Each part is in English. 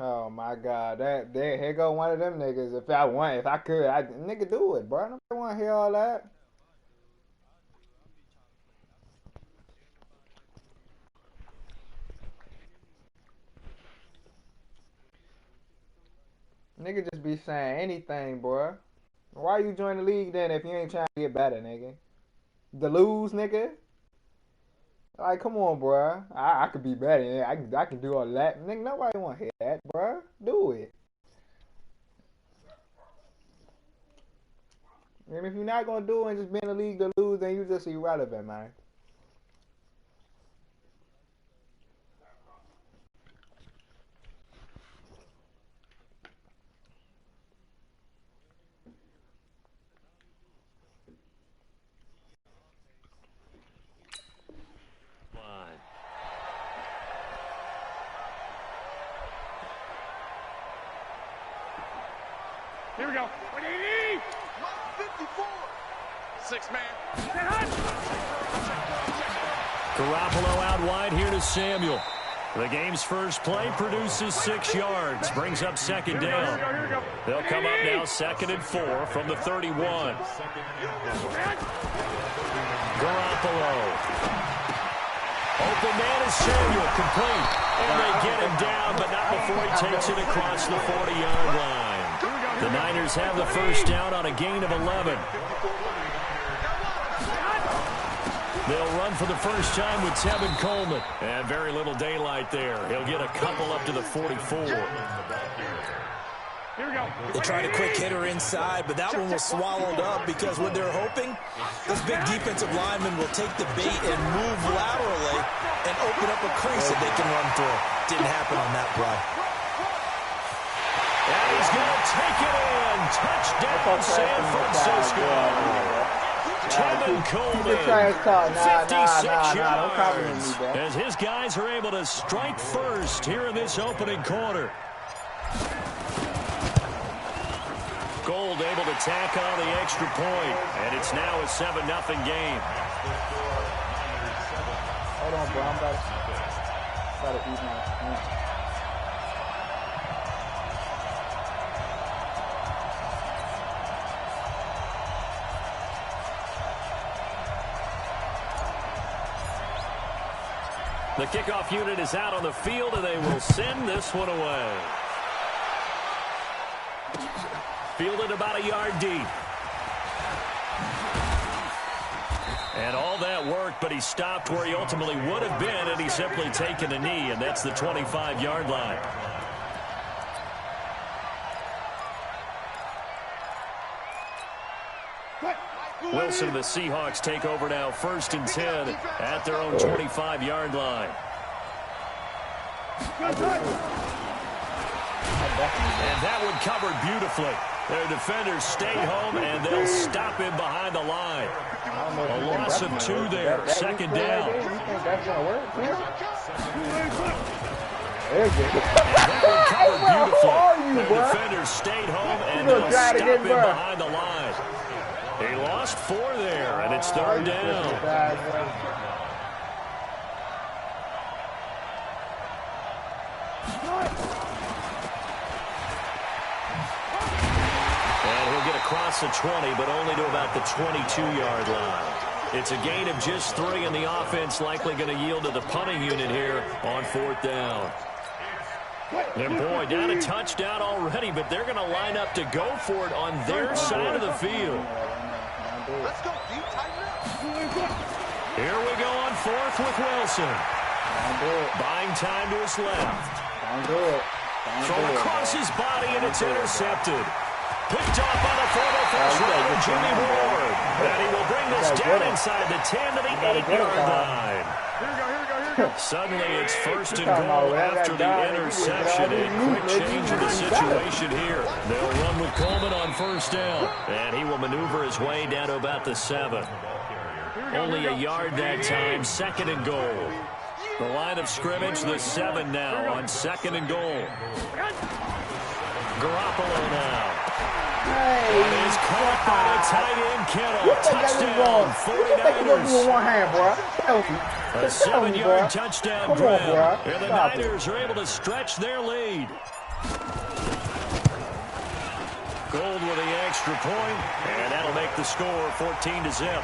Oh my God, that there here go one of them niggas. If I could, nigga do it, bro. Nobody want to hear all that. Nigga just be saying anything, bro. Why you join the league then if you ain't trying to get better, nigga? To lose, nigga? Like, come on, bro. I could be better. Yeah. I can do all that. Nigga, nobody want to hear that, bro. Do it. And if you're not gonna do it and just be in the league to lose, then you just irrelevant, man. Here we go. What do you need? 54. Six-man. Garoppolo out wide here to Samuel. The game's first play produces 6 yards. Brings up second down. They'll come up now 2nd and 4 from the 31. Garoppolo. Open man is Samuel. Complete. And they get him down, but not before he takes it across the 40-yard line. The Niners have the first down on a gain of 11. They'll run for the first time with Tevin Coleman. And very little daylight there. He'll get a couple up to the 44. They tried a quick hitter inside, but that one was swallowed up because what they're hoping, this big defensive lineman will take the bait and move laterally and open up a crease that they can run through. Didn't happen on that play. And he's going to take it in. Touchdown, San Francisco. Tevin Coleman, 56 yards, as his guys are able to strike first here in this opening quarter. Gold able to tack on the extra point, and it's now a 7-0 game. Hold on, bro. I'm about to eat my food. The kickoff unit is out on the field, and they will send this one away. Fielded about a yard deep. And all that worked, but he stopped where he ultimately would have been, and he's simply taken a knee, and that's the 25-yard line. Wilson and the Seahawks take over now, 1st and 10 at their own 25-yard line. And that one covered beautifully. Their defenders stay home, and they'll stop him behind the line. A loss of 2 there, 2nd down. You think that's going to work? And that one covered beautifully. Their defenders stayed home, and they'll stop him behind the line. He lost 4 there, and it's 3rd down. Across the 20, but only to about the 22-yard line. It's a gain of just 3, and the offense likely going to yield to the punting unit here on 4th down. And boy, down a touchdown already, but they're going to line up to go for it on their side of the field. Here we go on 4th with Wilson. Buying time to his left. From across his body, and it's intercepted. Picked off by the former first-rounder, Jimmy Ward. And he will bring this down inside the 10 to the 8-yard line. Suddenly it's 1st and goal after the interception. A quick change of the situation here. They'll run with Coleman on 1st down. And he will maneuver his way down to about the 7. Only a yard that time, 2nd and goal. The line of scrimmage, the 7 now on 2nd and goal. Garoppolo now. And is caught by the tight end, Kittle. Touchdown, 49ers. A 7-yard touchdown drive. And the Niners are able to stretch their lead. Gold with the extra point, and that'll make the score 14-0.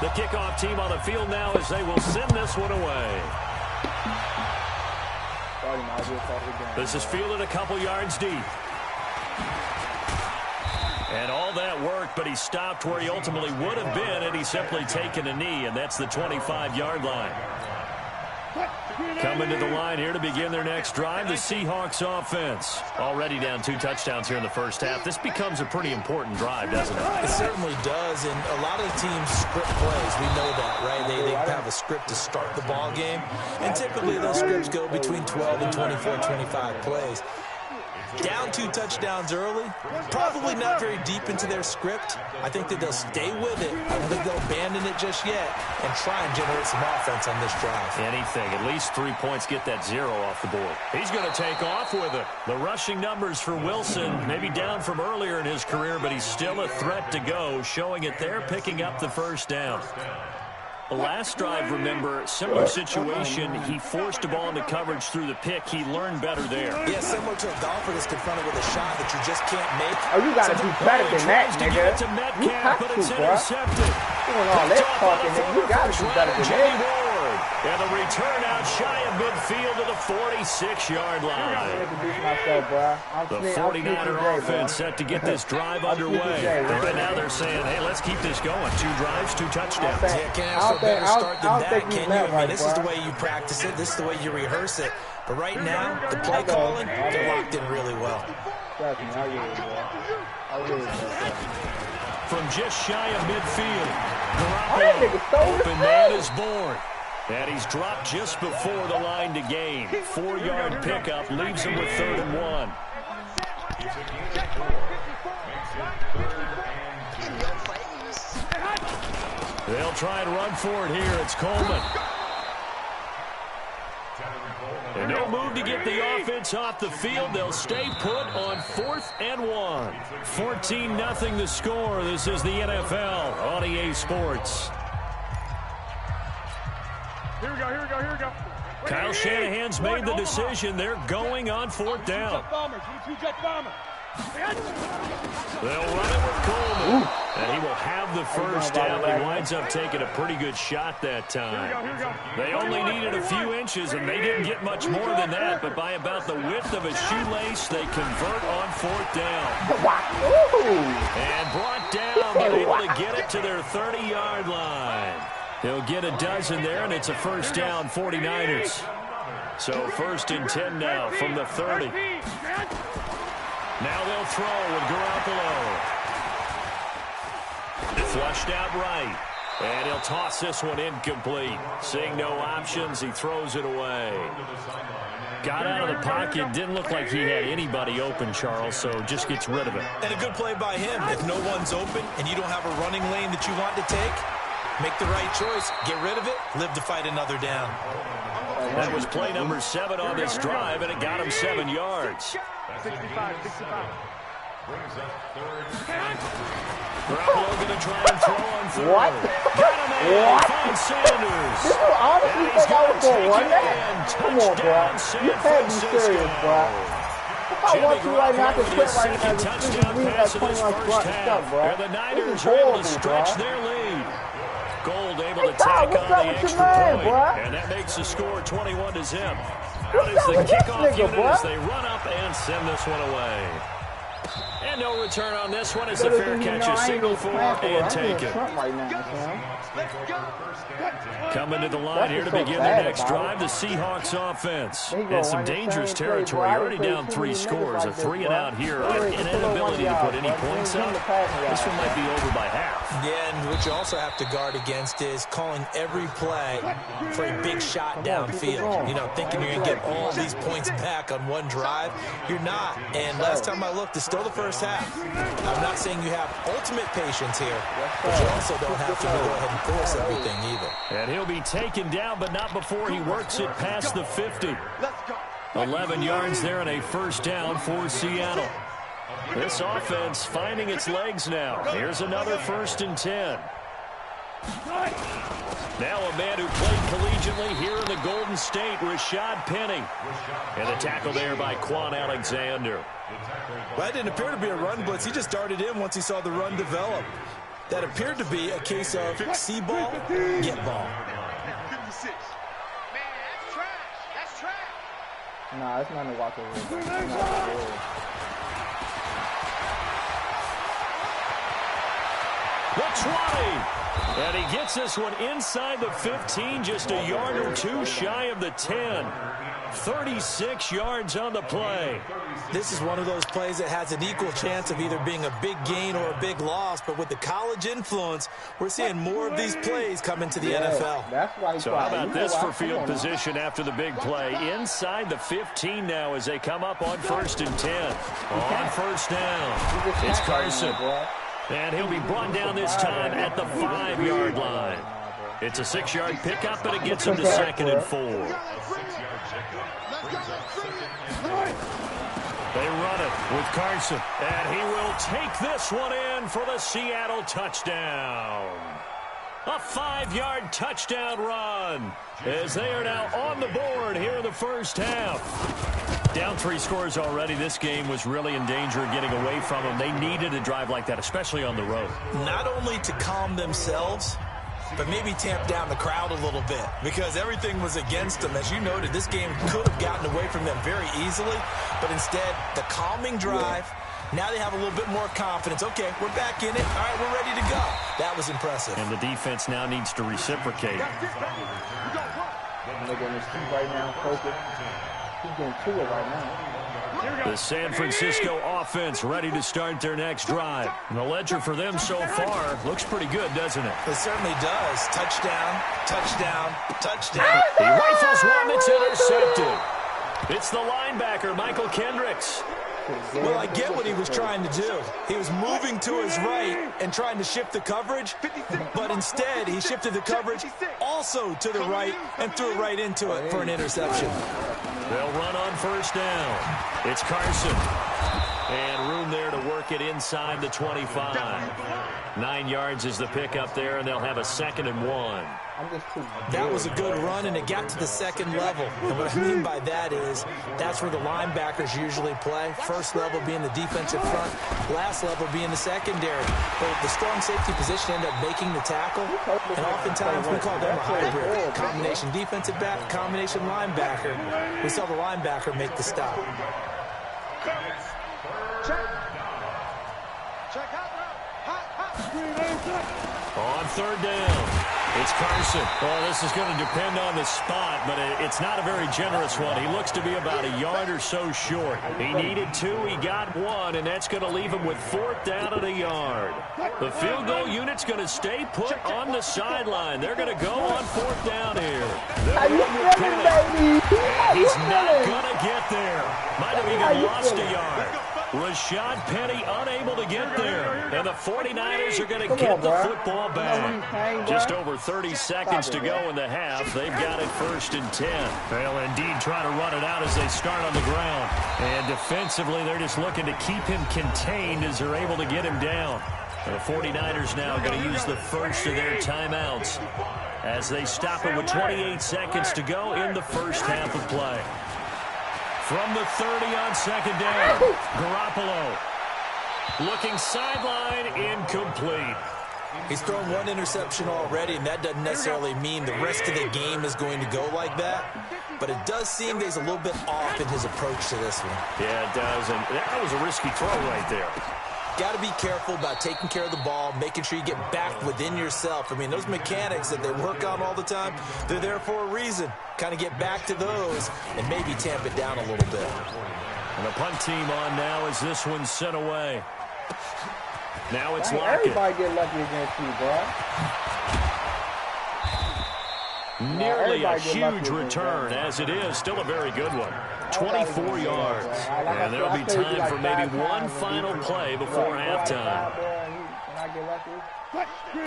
The kickoff team on the field now as they will send this one away. This is fielded a couple yards deep. And all that worked, but he stopped where he ultimately would have been had he simply taken a knee, and that's the 25-yard line. Coming to the line here to begin their next drive, the Seahawks offense. Already down 2 touchdowns here in the first half. This becomes a pretty important drive, doesn't it? It certainly does, and a lot of the teams script plays. We know that, right? They have a script to start the ball game, and typically those scripts go between 12 and 24, 25 plays. Down 2 touchdowns early, probably not very deep into their script. I think that they'll stay with it. I don't think they'll abandon it just yet and try and generate some offense on this drive. Anything. At least 3 points, get that 0 off the board. He's going to take off with it. The rushing numbers for Wilson, maybe down from earlier in his career, but he's still a threat to go, showing it there, picking up the first down. The last drive, remember, similar situation. He forced a ball into coverage through the pick. He learned better there. Yeah, similar to a golfer that's confronted with a shot that you just can't make. Oh, you got to do better than that, nigga. You have to, bro. Doing all that talking, nigga. You got to do better than that. And the return out shy of midfield to the 46-yard line. The 49er offense set to get this drive underway. Right now they're saying, hey, let's keep this going. 2 drives, 2 touchdowns. Yeah, can't ask for a better start than that, can you? I mean, this is the way you practice it. This is the way you rehearse it. But right now, the play calling, they're locked in really well. From just shy of midfield, Garoppolo, open man is born. And he's dropped just before the line to gain. 4-yard pickup leaves him with 3rd and 1. They'll try and run for it here. It's Coleman. And no move to get the offense off the field. They'll stay put on 4th and 1. 14-0 the score. This is the NFL on EA Sports. Here we go. Kyle Shanahan's made the decision. They're going on 4th down. They'll run it with Coleman. And he will have the first down. He winds up taking a pretty good shot that time. They only needed a few inches, and they didn't get much more than that. But by about the width of a shoelace, they convert on 4th down. And brought down, but able to get it to their 30-yard line. He'll get a dozen there, and it's a first down, 49ers. So 1st and 10 now from the 30. Now they'll throw with Garoppolo. Flushed out right. And he'll toss this one incomplete. Seeing no options, he throws it away. Got out of the pocket. Didn't look like he had anybody open, Charles, so just gets rid of it. And a good play by him. If no one's open and you don't have a running lane that you want to take, make the right choice. Get rid of it. Live to fight another down. That was play number 7 on this drive, and it got him 7 yards. 65. Garoppolo going to try and throw on 3rd. What? Got him in. What? Finds Sanders. Did you honestly think I was going to run that? Come on, bro. You can't be serious, bro. If I want to right now, I can quit right now. This is weird, like 21 stuff, bro. And the Niners are able to stretch their lead. Gold able to Hey, tack what's on up the with your extra man, point. bro? And that makes the score 21-0. What's That is up the with this kickoff nigga, unit bro? as they run up and send this one away. And no return on this one. It's a fair catch, a single for and take it. Coming to the line here to begin their next drive, the Seahawks offense. In some dangerous territory, already down 3 scores, a 3-and-out here, an inability to put any points up. This one might be over by half. Yeah, and what you also have to guard against is calling every play for a big shot downfield. You know, thinking you're going to get all these points back on one drive. You're not. And last time I looked, it's still the first half. I'm not saying you have ultimate patience here, but you also don't have to go ahead and force everything either. And he'll be taken down, but not before he works it past the 50. 11 yards there and a first down for Seattle. This offense finding its legs now. Here's another 1st and 10. Now a man who played collegiately here in the Golden State, Rashad Penny. And the tackle there by Quan Alexander. Well, that didn't appear to be a run blitz. He just darted in once he saw the run develop. That appeared to be a case of see ball, get ball. Nah, it's not a walk over. The 20. And he gets this one inside the 15, just a yard or two shy of the 10. 36 yards on the play. This is one of those plays that has an equal chance of either being a big gain or a big loss, but with the college influence, we're seeing more of these plays come into the NFL. That's why. So how about this for field position after the big play? Inside the 15 now as they come up on 1st and 10. On 1st down, it's Carson. And he'll be brought down this time at the 5-yard line. It's a 6-yard pickup, but it gets him to 2nd and 4. They run it with Carson, and he will take this one in for the Seattle touchdown. A 5-yard touchdown run as they are now on the board here in the first half. Down 3 scores already. This game was really in danger of getting away from them. They needed a drive like that, especially on the road. Not only to calm themselves, but maybe tamp down the crowd a little bit because everything was against them. As you noted, this game could have gotten away from them very easily, but instead, the calming drive, now they have a little bit more confidence. Okay, we're back in it. All right, we're ready to go. That was impressive. And the defense now needs to reciprocate. They're going to see right now, focus. He's getting to it right now. The San Francisco offense ready to start their next drive. And the ledger for them so far looks pretty good, doesn't it? It certainly does. Touchdown, touchdown, touchdown. He rifles one that's intercepted. It's the linebacker, Michael Kendricks. Well, I get what he was trying to do. He was moving to his right and trying to shift the coverage, but instead he shifted the coverage also to the right and threw it right into it for an interception. They'll run on 1st down. It's Carson. And room there to work it inside the 25. 9 yards is the pickup there, and they'll have a 2nd and 1. That was a good run, and it got to the 2nd level. And what I mean by that is that's where the linebackers usually play. First level being the defensive front, last level being the secondary. But the strong safety position ended up making the tackle, and oftentimes we call them a hybrid. Combination defensive back, combination linebacker. We saw the linebacker make the stop. On 3rd down, it's Carson. Well, this is going to depend on the spot, but it's not a very generous one. He looks to be about a yard or so short. He needed 2, he got 1, and that's going to leave him with 4th down at a yard. The field goal unit's going to stay put on the sideline. They're going to go on 4th down here. He's not going to get there. Might have even lost a yard. Rashad Penny unable to get there. And the 49ers are going to get the football back. Just over 30 seconds to go in the half. They've got it 1st and 10. They'll indeed try to run it out as they start on the ground. And defensively, they're just looking to keep him contained as they're able to get him down. And the 49ers now going to use the first of their timeouts as they stop it with 28 seconds to go in the first half of play. From the 30 on 2nd down, Garoppolo looking sideline, incomplete. He's thrown 1 interception already, and that doesn't necessarily mean the rest of the game is going to go like that. But it does seem that he's a little bit off in his approach to this one. Yeah, it does, and that was a risky throw right there. Got to be careful about taking care of the ball, making sure you get back within yourself. I mean, those mechanics that they work on all the time, they're there for a reason. Kind of get back to those and maybe tamp it down a little bit. And the punt team on now as this one's sent away. Now it's Lockett. Everybody get lucky against you, bro. Nearly a huge return, as it is. Still a very good one. 24 yards. And there'll be time for maybe one final play before halftime. get lucky.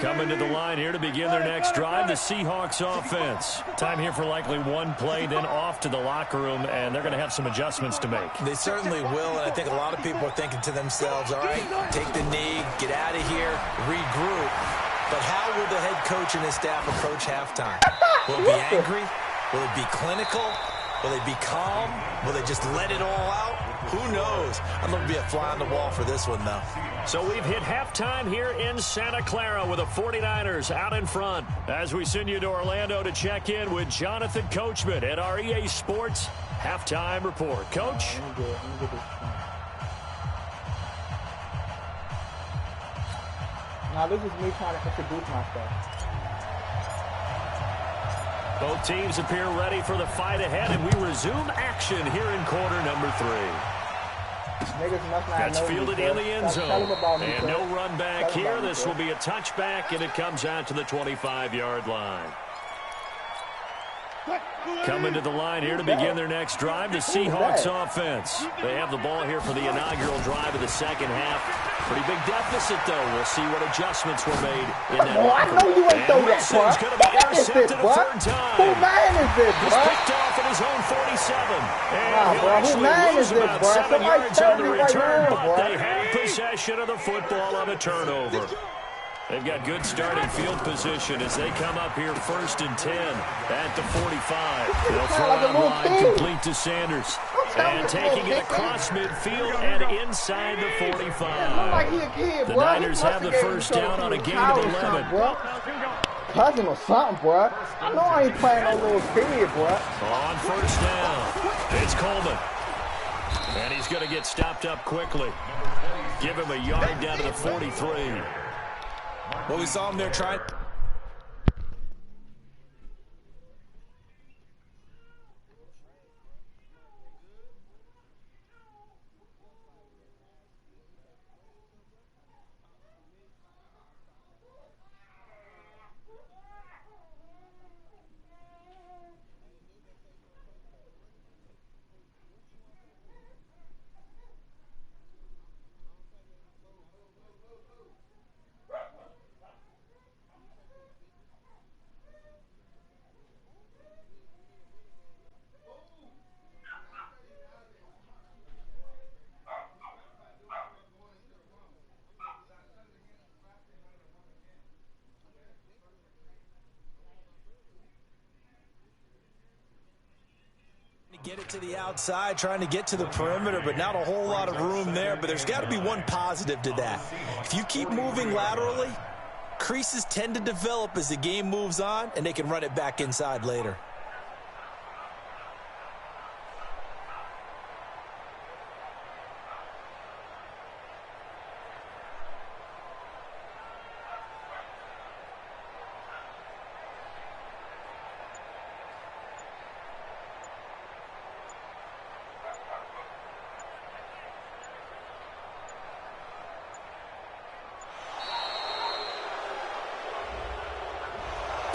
Coming to the line here to begin their next drive, the Seahawks offense. Time here for likely one play, then off to the locker room, and they're going to have some adjustments to make. They certainly will, and I think a lot of people are thinking to themselves, all right, take the knee, get out of here, regroup. But how will the head coach and his staff approach halftime? Will it be angry? Will it be clinical? Will they be calm? Will they just let it all out? Who knows? I'd love to be a fly on the wall for this one, though. So we've hit halftime here in Santa Clara with the 49ers out in front. As we send you to Orlando to check in with Jonathan Coachman at our EA Sports Halftime Report. Coach? Now this is me trying to introduce myself. Both teams appear ready for the fight ahead, and we resume action here in quarter number 3. That's fielded in the end zone. And no run back here. This will be a touchback, and it comes out to the 25-yard line. Coming to the line here to begin their next drive, the Seahawks offense. They have the ball here for the inaugural drive of the second half. Pretty big deficit, though. We'll see what adjustments were made in that locker room. I know you ain't throw that, bro. Going to be intercepted a third time. Who man is this, bro? He's picked off at his own 47. And bro. Who man is this, bro? 7 yards on the return, but they have possession of the football on a turnover. They've got good starting field position as they come up here 1st and 10 at the 45. They'll throw it on line complete to Sanders. And taking it across midfield and inside the 45. The Niners have the first down on a gain of 11. Cousin or something, bro. I know I ain't playing no little kid, bro. On first down, it's Coleman. And he's going to get stopped up quickly. Give him a yard down to the 43. Well, we saw him there trying. Get it to the outside, trying to get to the perimeter, but not a whole lot of room there. But there's got to be one positive to that. If you keep moving laterally, creases tend to develop as the game moves on, and they can run it back inside later.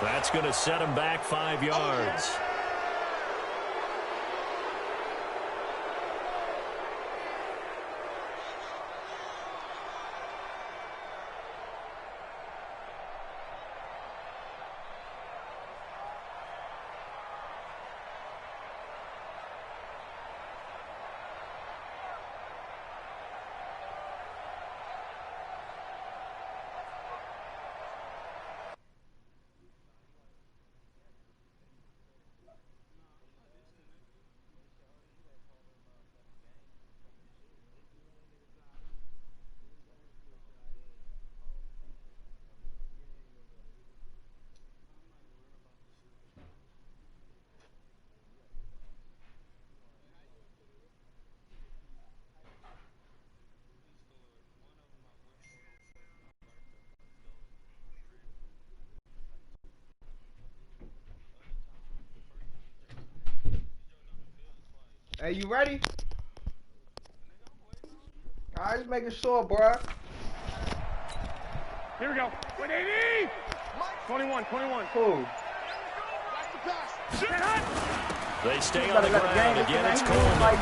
That's going to set him back 5 yards. Hey, you ready? Alright, just making sure, bro. Here we go. 180! 21. Cool. They stay on the ground. Again, it's Coleman.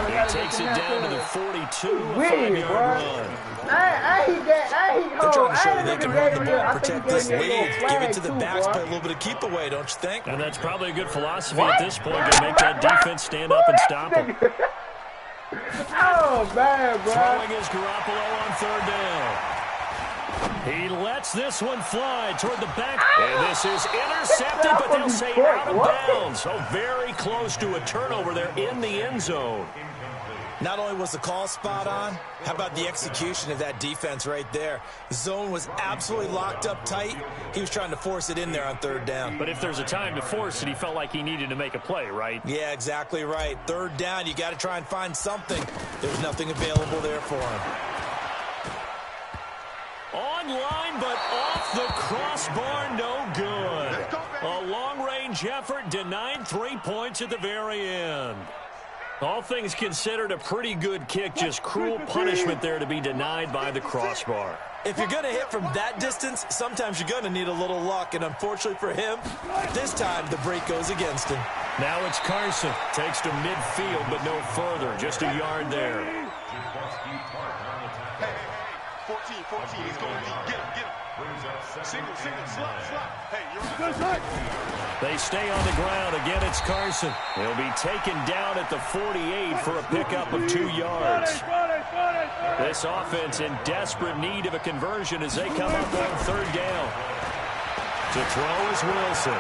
He takes it down to the 42. Weird, bro. I ain't show that they can run the ball and protect this lead. Give it to the backs, play a little bit of keep away, don't you think? And that's probably a good philosophy at this point to make that defense stand up and stop them. Oh, bad, bro. Throwing is Garoppolo on third down. He lets this one fly toward the back. And this is intercepted, but they'll say out of bounds. So very close to a turnover there in the end zone. Not only was the call spot on, how about the execution of that defense right there? The zone was absolutely locked up tight. He was trying to force it in there on third down. But if there's a time to force it, he felt like he needed to make a play, right? Yeah, exactly right. Third down, you got to try and find something. There's nothing available there for him. Online, but off the crossbar, no good. A long-range effort denied 3 points at the very end. All things considered, a pretty good kick, just cruel punishment there to be denied by the crossbar. If you're going to hit from that distance, sometimes you're going to need a little luck, and unfortunately for him, this time the break goes against him. Now it's Carson. Takes to midfield, but no further. Just a yard there. 14, he's going deep. Get him. Single, slot. Hey, you're right. They stay on the ground. Again, it's Carson. He'll be taken down at the 48 for a pickup of 2 yards. This offense in desperate need of a conversion as they come up on third down. To throw is Wilson.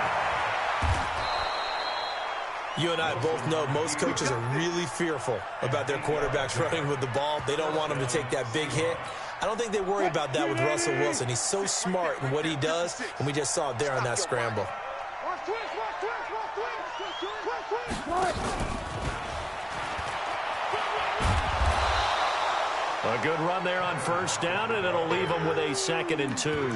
You and I both know most coaches are really fearful about their quarterbacks running with the ball. They don't want them to take that big hit. I don't think they worry about that with Russell Wilson. He's so smart in what he does, and we just saw it there on that scramble. A good run there on first down, and it'll leave them with a 2nd and 2.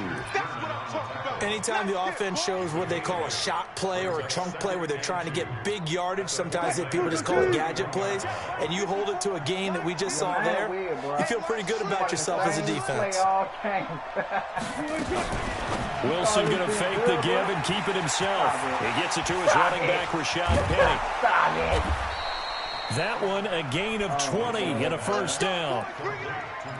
Anytime the offense shows what they call a shot play or a chunk play where they're trying to get big yardage, sometimes people just call it gadget plays, and you hold it to a gain that we just saw there, you feel pretty good about yourself as a defense. Wilson going to fake the give and keep it himself. He gets it to his running back, Rashad Penny. That one, a gain of 20 and a first down.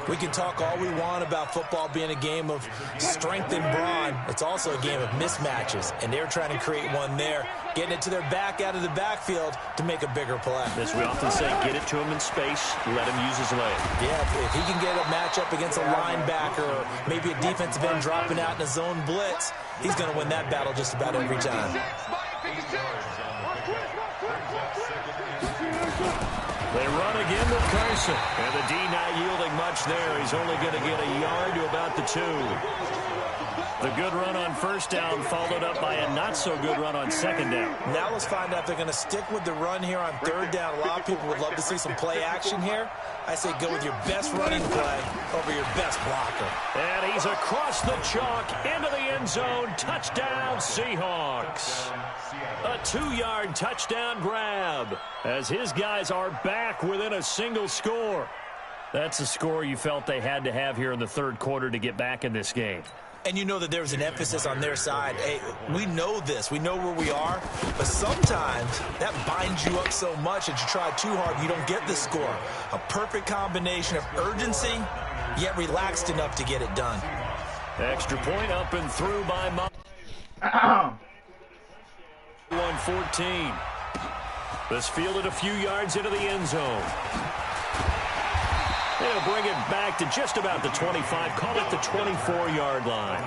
We can talk all we want about football being a game of strength and brawn. It's also a game of mismatches, and they're trying to create one there, getting it to their back out of the backfield to make a bigger play. As we often say, get it to him in space, let him use his leg. Yeah, if he can get a matchup against a linebacker or maybe a defensive end dropping out in a zone blitz, he's going to win that battle just about every time. They run again with Carson. And the D not yielding much there. He's only going to get a yard to about the 2. The good run on first down followed up by a not-so-good run on second down. Now let's find out if they're going to stick with the run here on third down. A lot of people would love to see some play action here. I say go with your best running play over your best blocker. And he's across the chalk into the end zone. Touchdown, Seahawks. A 2-yard touchdown grab as his guys are back within a single score. That's a score you felt they had to have here in the third quarter to get back in this game. And you know that there was an emphasis on their side. Hey, we know this. We know where we are. But sometimes that binds you up so much that you try too hard, you don't get the score. A perfect combination of urgency, yet relaxed enough to get it done. Extra point up and through by 114. This fielded a few yards into the end zone. They'll bring it back to just about the 25, call it the 24-yard line.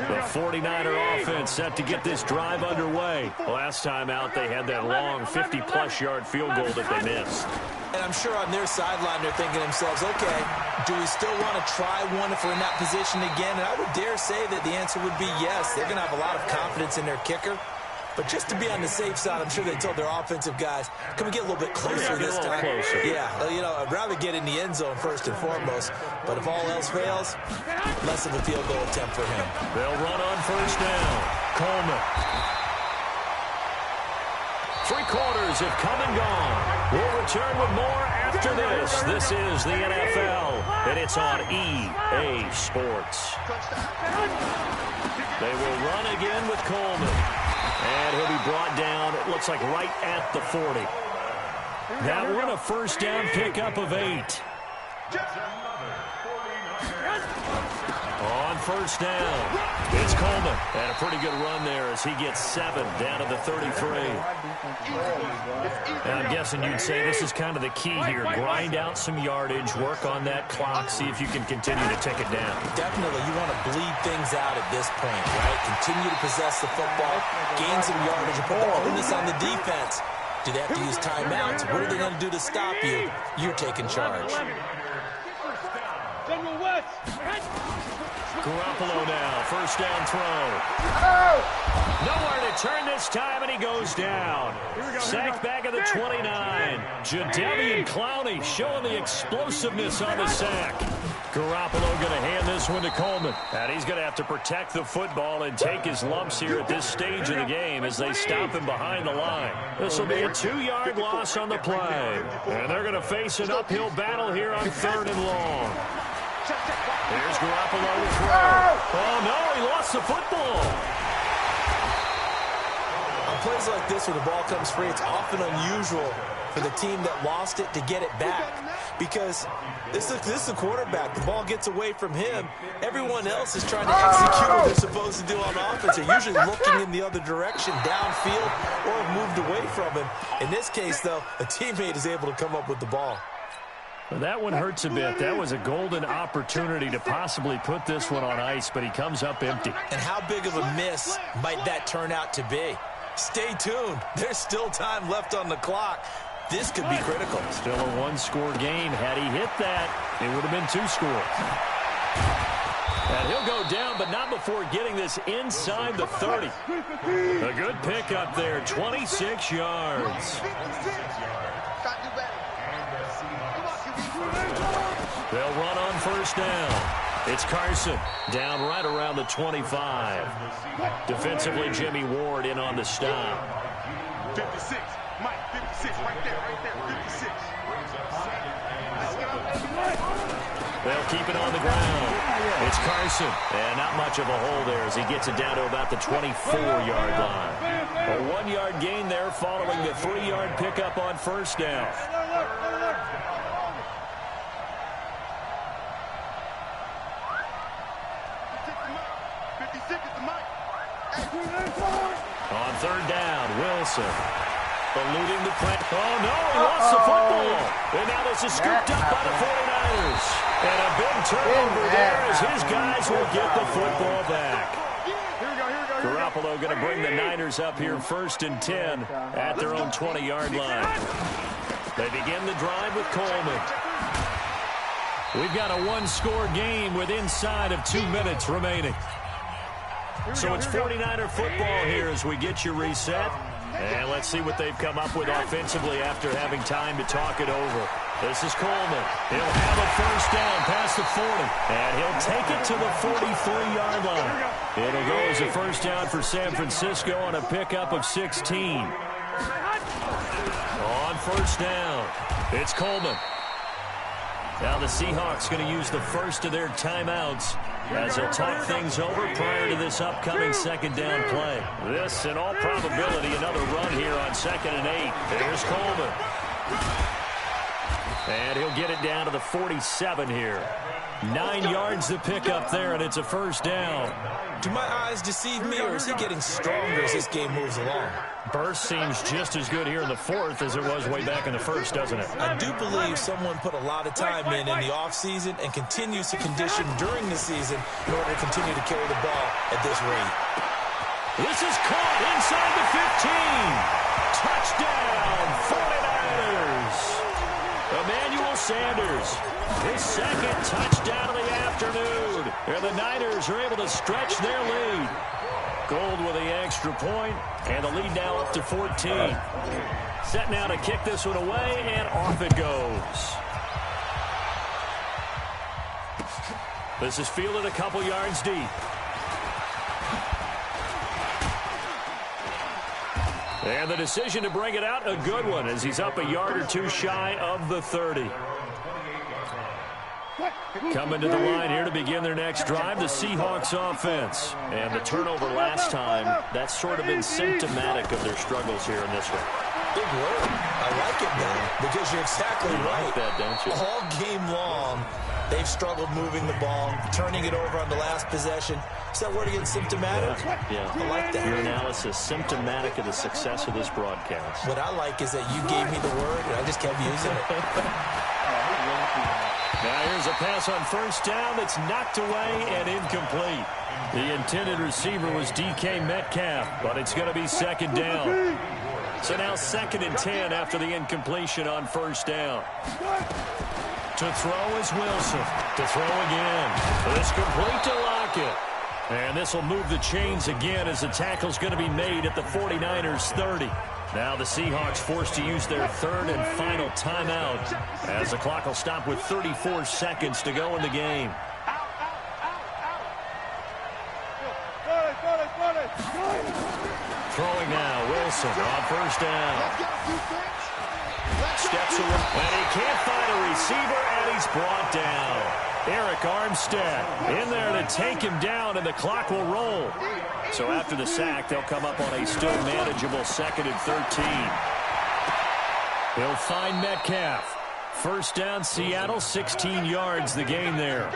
The 49er offense set to get this drive underway. Last time out, they had that long 50-plus yard field goal that they missed. And I'm sure on their sideline, they're thinking to themselves, okay, do we still want to try one if we're in that position again? And I would dare say that the answer would be yes. They're going to have a lot of confidence in their kicker. But just to be on the safe side, I'm sure they told their offensive guys, can we get a little bit closer this time? Yeah, you know, I'd rather get in the end zone first and foremost. But if all else fails, less of a field goal attempt for him. They'll run on first down. Coleman. 3 quarters have come and gone. We'll return with more after this. This is the NFL, and it's on EA Sports. They will run again with Coleman. And he'll be brought down, it looks like right at the 40. That one a first down pickup of 8. first down. It's Coleman. And a pretty good run there as he gets 7 down to the 33. And I'm guessing you'd say this is kind of the key here. Grind out some yardage, work on that clock, see if you can continue to tick it down. Definitely, you want to bleed things out at this point, right? Continue to possess the football, gain some yardage, and put the onus on the defense. Do they have to use timeouts? What are they going to do to stop you? You're taking charge. Garoppolo now, first down throw. Nowhere to turn this time, and he goes down. Sacked back at the 29. Jadeveon Clowney showing the explosiveness on the sack. Garoppolo going to hand this one to Coleman. And he's going to have to protect the football and take his lumps here at this stage of the game as they stop him behind the line. This will be a 2-yard loss on the play. And they're going to face an uphill battle here on 3rd and long. Here's Garoppolo to throw. Oh, no, he lost the football. On plays like this where the ball comes free, it's often unusual for the team that lost it to get it back. Because this is a quarterback. The ball gets away from him. Everyone else is trying to execute what they're supposed to do on offense. They're usually looking in the other direction, downfield, or have moved away from him. In this case, though, a teammate is able to come up with the ball. Well, that one hurts a bit. That was a golden opportunity to possibly put this one on ice, but he comes up empty. And how big of a miss might that turn out to be? Stay tuned. There's still time left on the clock. This could be critical. Still a 1-score game. Had he hit that, it would have been 2 scores. And he'll go down, but not before getting this inside the 30. A good pick up there, 26 yards. They'll run on first down. It's Carson down right around the 25. Defensively, Jimmy Ward in on the stop. 56. Mike, 56, right there, 56. They'll keep it on the ground. It's Carson. And not much of a hole there as he gets it down to about the 24-yard line. A 1-yard gain there following the 3-yard pickup on first down. On third down, Wilson. Eluding the play. Oh, no, he lost the football. And now this is scooped up by the 49ers. And a big turnover there as his guys will get the football back. Garoppolo going to bring the Niners up here 1st and 10 at their own 20-yard line. They begin the drive with Coleman. We've got a 1-score game with inside of 2 minutes remaining. So it's 49er football here as we get you reset. And let's see what they've come up with offensively after having time to talk it over. This is Coleman. He'll have a first down past the 40. And he'll take it to the 43-yard line. It'll go as a first down for San Francisco on a pickup of 16. On first down, it's Coleman. Now the Seahawks going to use the first of their timeouts as they'll talk things over prior to this upcoming 2nd down play. This, in all probability, another run here on 2nd and 8. There's Coleman. And he'll get it down to the 47 here. 9 yards to pick up there, and it's a first down. Do my eyes deceive me, or is he getting stronger as this game moves along? Burst seems just as good here in the 4th as it was way back in the 1st, doesn't it? I do believe someone put a lot of time in the offseason and continues to condition during the season in order to continue to carry the ball at this rate. This is caught inside the 15. Touchdown, 49ers. Emmanuel Sanders, his 2nd touchdown of the afternoon. And the Niners are able to stretch their lead. Gold with the extra point, and the lead now up to 14. Set now to kick this one away, and off it goes. This is fielded a couple yards deep. And the decision to bring it out, a good one, as he's up a yard or 2 shy of the 30. Coming to the line here to begin their next drive, the Seahawks offense. And the turnover last time, that's sort of been symptomatic of their struggles here in this one. Big word. I like it, man, because you're exactly right. You like that, don't you? All game long, They've struggled moving the ball, turning it over on the last possession. Is that word again, symptomatic? Yeah. I like that. Your analysis, symptomatic of the success of this broadcast. What I like is that you gave me the word, and I just kept using it. Now here's a pass on first down that's knocked away and incomplete. The intended receiver was DK Metcalf, but it's going to be second down. So now 2nd and 10 after the incompletion on first down. To throw is Wilson. To throw again. It's complete to Lockett. And this will move the chains again as the tackle's going to be made at the 49ers 30. Now the Seahawks forced to use their 3rd and final timeout as the clock will stop with 34 seconds to go in the game. Throwing now, Wilson on first down. Steps away, and he can't find a receiver, and he's brought down. Eric Armstead in there to take him down, and the clock will roll. So after the sack, they'll come up on a still manageable 2nd and 13. He'll find Metcalf. First down, Seattle, 16 yards, the gain there. A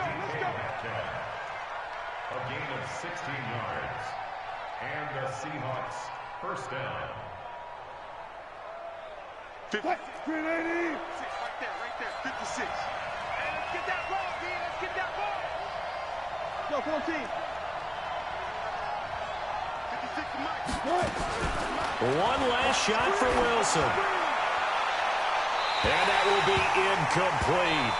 gain of 16 yards. And the Seahawks, first down. 56. Right there, 56. Hey, let's get that ball, D. Let's get that ball. Go, 14. 56 to Mike. One last shot for Wilson. And that will be incomplete.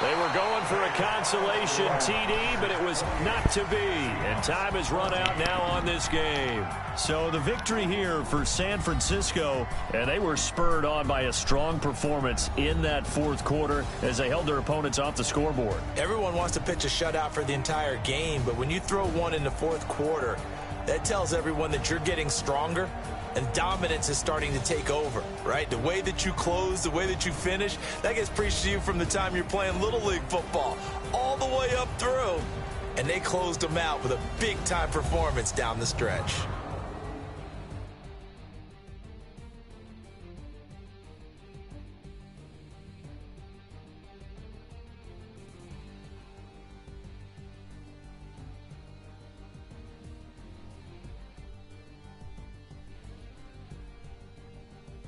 They were going for a consolation TD, but it was not to be. And time has run out now on this game. So the victory here for San Francisco, and they were spurred on by a strong performance in that 4th quarter as they held their opponents off the scoreboard. Everyone wants to pitch a shutout for the entire game, but when you throw one in the 4th quarter, that tells everyone that you're getting stronger and dominance is starting to take over, right? The way that you close, the way that you finish, that gets preached to you from the time you're playing Little League football all the way up through. And they closed them out with a big-time performance down the stretch.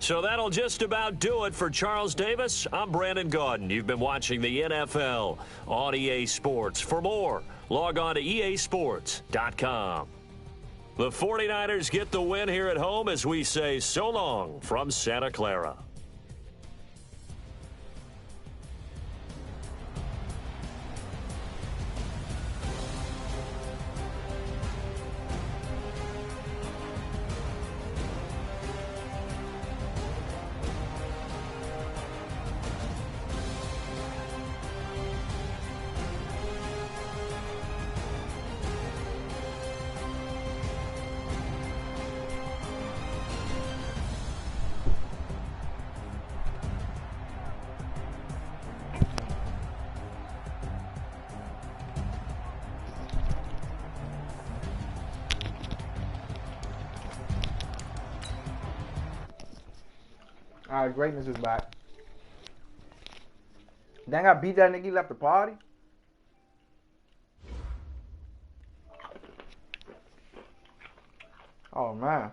So that'll just about do it for Charles Davis. I'm Brandon Gaudin. You've been watching the NFL on EA Sports. For more, log on to easports.com. The 49ers get the win here at home as we say so long from Santa Clara. Alright, greatness is back. Dang, I beat that nigga, he left the party. Oh man.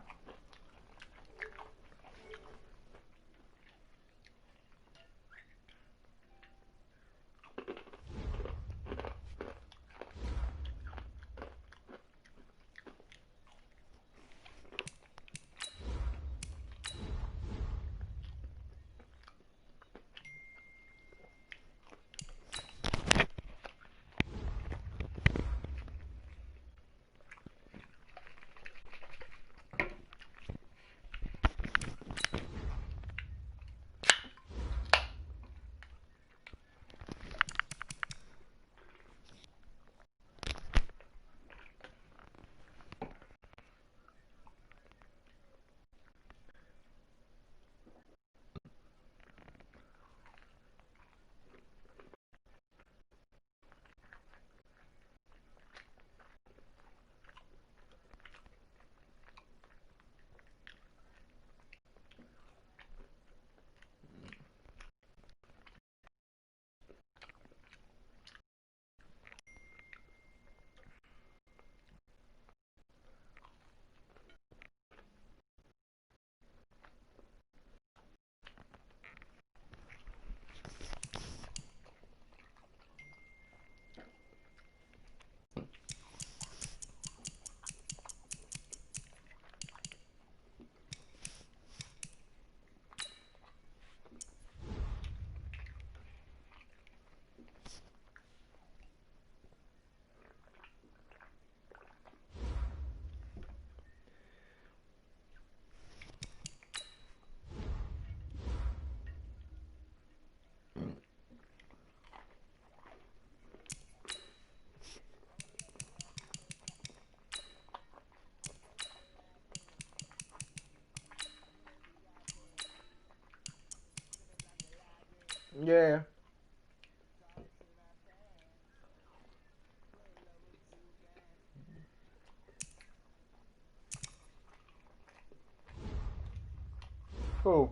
Yeah. Cool.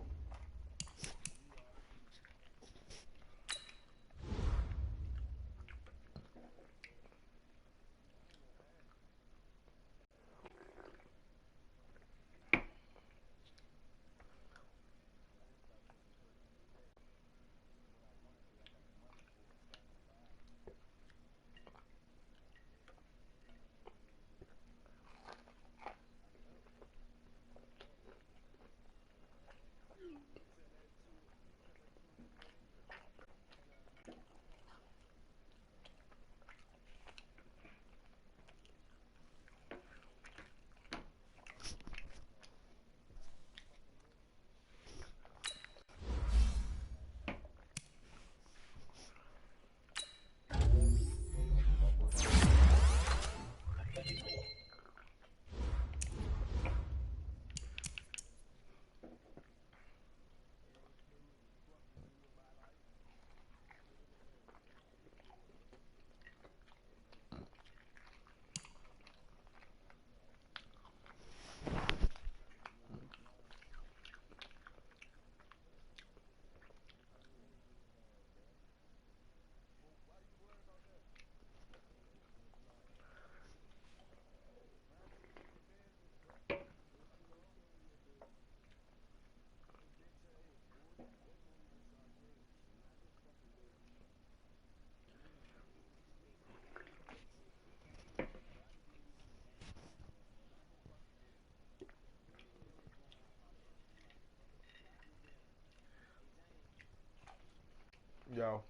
Yo.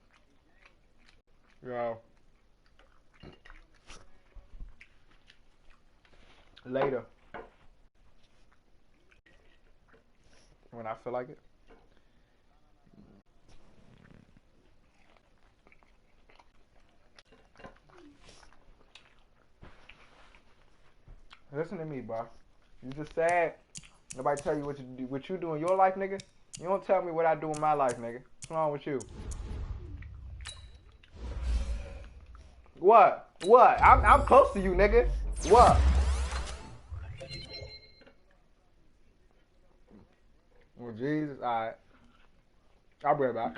Yo. Later. When I feel like it. Listen to me, bro. You just sad. Nobody tell you what you do in your life, nigga. You don't tell me what I do in my life, nigga. What's wrong with you? What? What? I'm close to you, nigga. What? Well, Jesus, alright. I'll bring it back.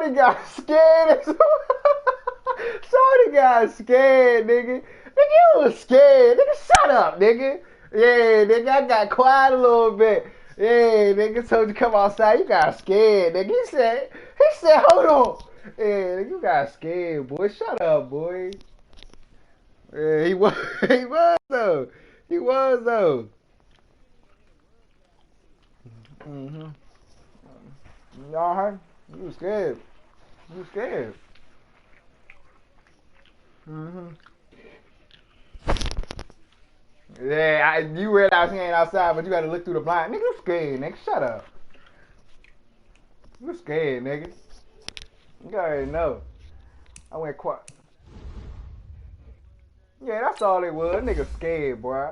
Shorty got scared. Shorty got scared, nigga. Nigga, you was scared. Nigga, shut up, nigga. Yeah, nigga, I got quiet a little bit. Yeah, nigga told you to come outside. You got scared, nigga. He said, hold on. Yeah, nigga, you got scared, boy. Shut up, boy. Yeah, he was, he was though. He was though. Mhm. Y'all heard? You was scared. You was scared. Mhm. Yeah, you realize he ain't outside, but you gotta look through the blind. Nigga, you scared, nigga. Shut up. You scared, nigga. You already know. I went quiet. Yeah, that's all it was. Nigga scared, boy.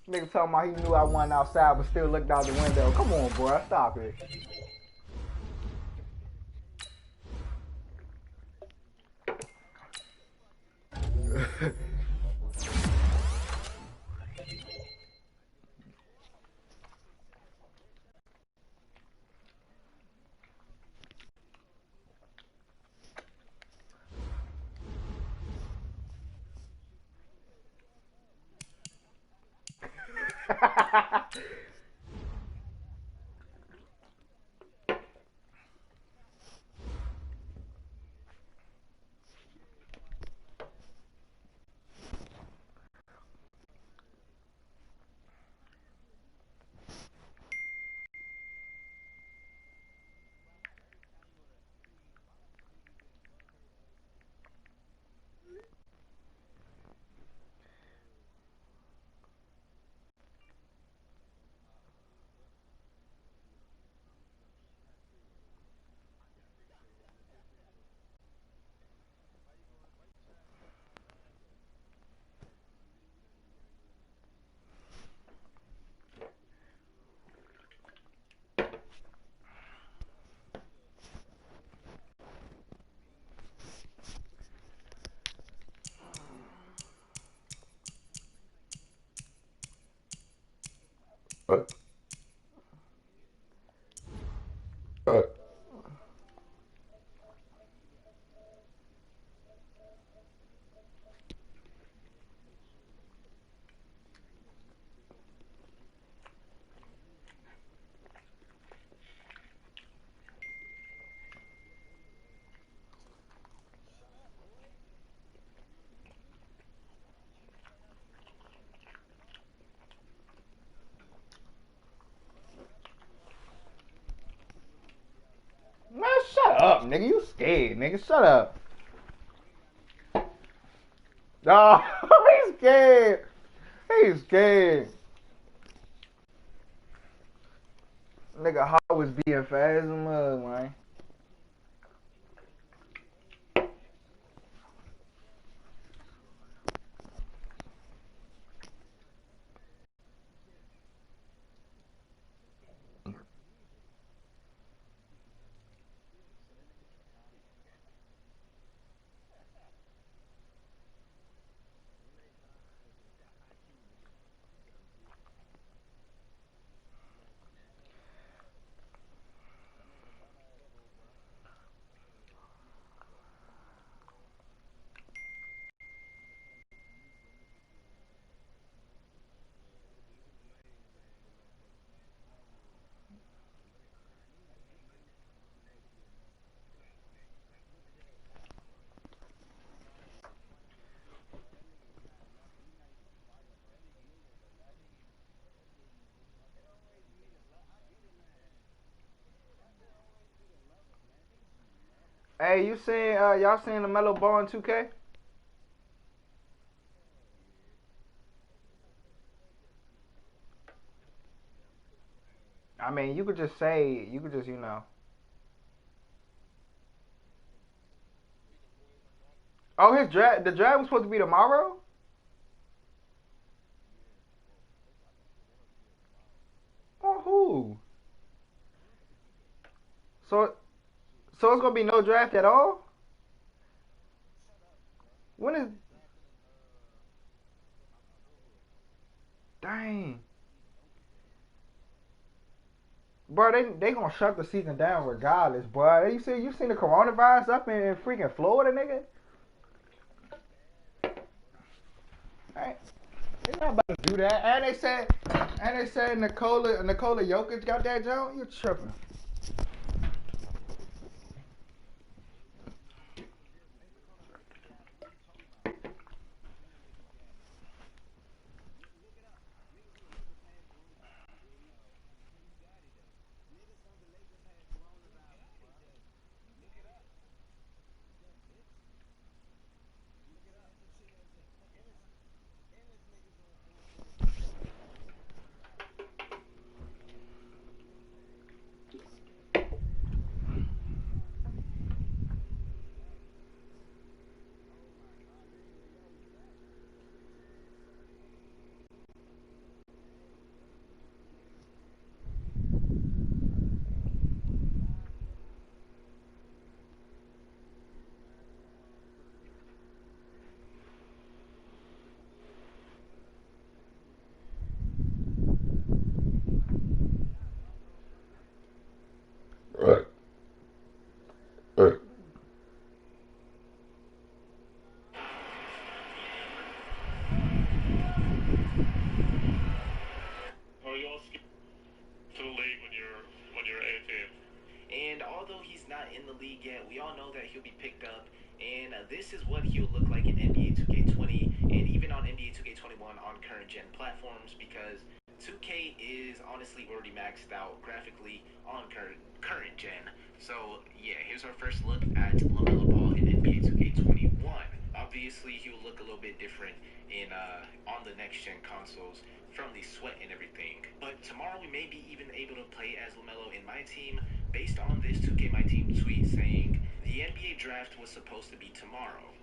Nigga talking about he knew I wasn't outside, but still looked out the window. Come on, boy. Stop it. Man, shut up, nigga. You scared, nigga. Shut up. No, he's scared. He's scared. Nigga, Hart was being fast as a mug, man. Hey, you seen y'all seen the Mellow Ball in 2K? I mean, you could just say, you could just, you know. Oh, the draft was supposed to be tomorrow? Oh, who? So, so it's gonna be no draft at all? When is? Dang. Bro, they gonna shut the season down regardless, bro. You seen the coronavirus up in freaking Florida, nigga? Right? They not about to do that. And they said Nikola Jokic got that joint. You tripping? Or you all skip to the league when you're 18. And although he's not in the league yet, we all know that he'll be picked up. And this is what he'll look like in NBA 2K20 and even on NBA 2K21 on current gen platforms, because 2K is honestly already maxed out graphically on current gen. So yeah, here's our first look at LaMelo Ball in NBA 2K21. Obviously, he will look a little bit different in on the next gen consoles from the sweat and everything. But tomorrow we may be even able to play as LaMelo in my team, based on this 2K My Team tweet saying the NBA draft was supposed to be tomorrow.